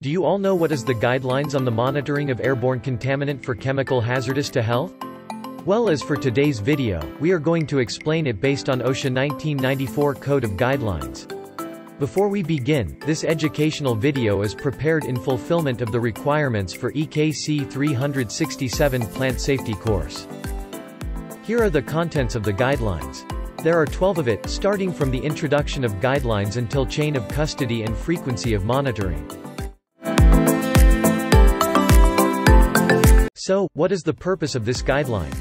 Do you all know what is the guidelines on the monitoring of airborne contaminant for chemical hazardous to health? Well, as for today's video, we are going to explain it based on OSHA 1994 Code of Guidelines. Before we begin, this educational video is prepared in fulfillment of the requirements for EKC367 Plant Safety course. Here are the contents of the guidelines. There are 12 of it, starting from the introduction of guidelines until chain of custody and frequency of monitoring. So, what is the purpose of this guideline?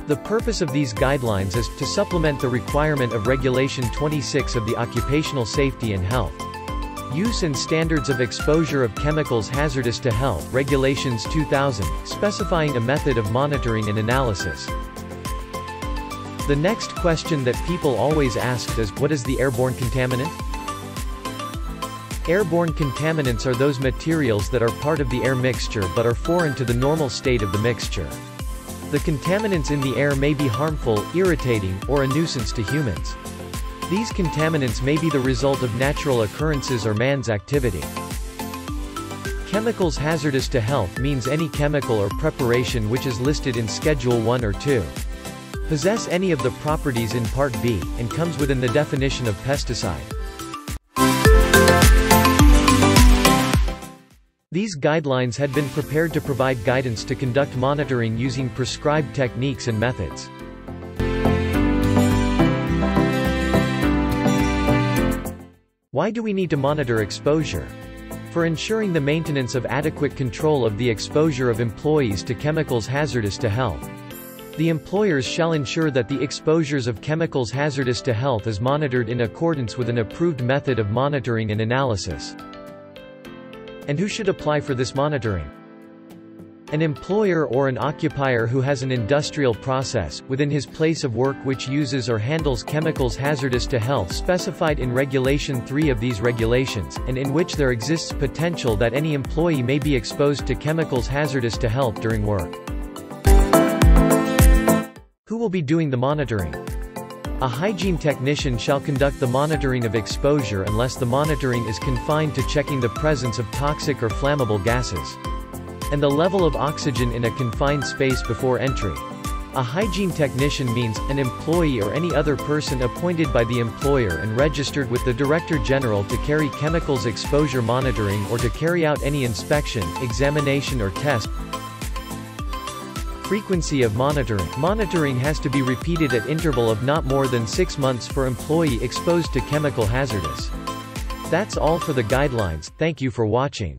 The purpose of these guidelines is to supplement the requirement of Regulation 26 of the Occupational Safety and Health Use and Standards of Exposure of Chemicals Hazardous to Health Regulations 2000, specifying a method of monitoring and analysis. The next question that people always ask is, what is the airborne contaminant? Airborne contaminants are those materials that are part of the air mixture but are foreign to the normal state of the mixture. The contaminants in the air may be harmful, irritating, or a nuisance to humans. These contaminants may be the result of natural occurrences or man's activity. Chemicals hazardous to health means any chemical or preparation which is listed in Schedule 1 or 2. Possess any of the properties in Part B, and comes within the definition of pesticide. These guidelines had been prepared to provide guidance to conduct monitoring using prescribed techniques and methods. Why do we need to monitor exposure? For ensuring the maintenance of adequate control of the exposure of employees to chemicals hazardous to health. The employers shall ensure that the exposures of chemicals hazardous to health is monitored in accordance with an approved method of monitoring and analysis. And who should apply for this monitoring? An employer or an occupier who has an industrial process, within his place of work which uses or handles chemicals hazardous to health specified in Regulation 3 of these regulations, and in which there exists potential that any employee may be exposed to chemicals hazardous to health during work. Who will be doing the monitoring? A hygiene technician shall conduct the monitoring of exposure unless the monitoring is confined to checking the presence of toxic or flammable gases and the level of oxygen in a confined space before entry. A hygiene technician means an employee or any other person appointed by the employer and registered with the Director General to carry chemicals exposure monitoring or to carry out any inspection, examination or test. Frequency of monitoring. Monitoring has to be repeated at interval of not more than 6 months for employee exposed to chemical hazardous. That's all for the guidelines. Thank you for watching.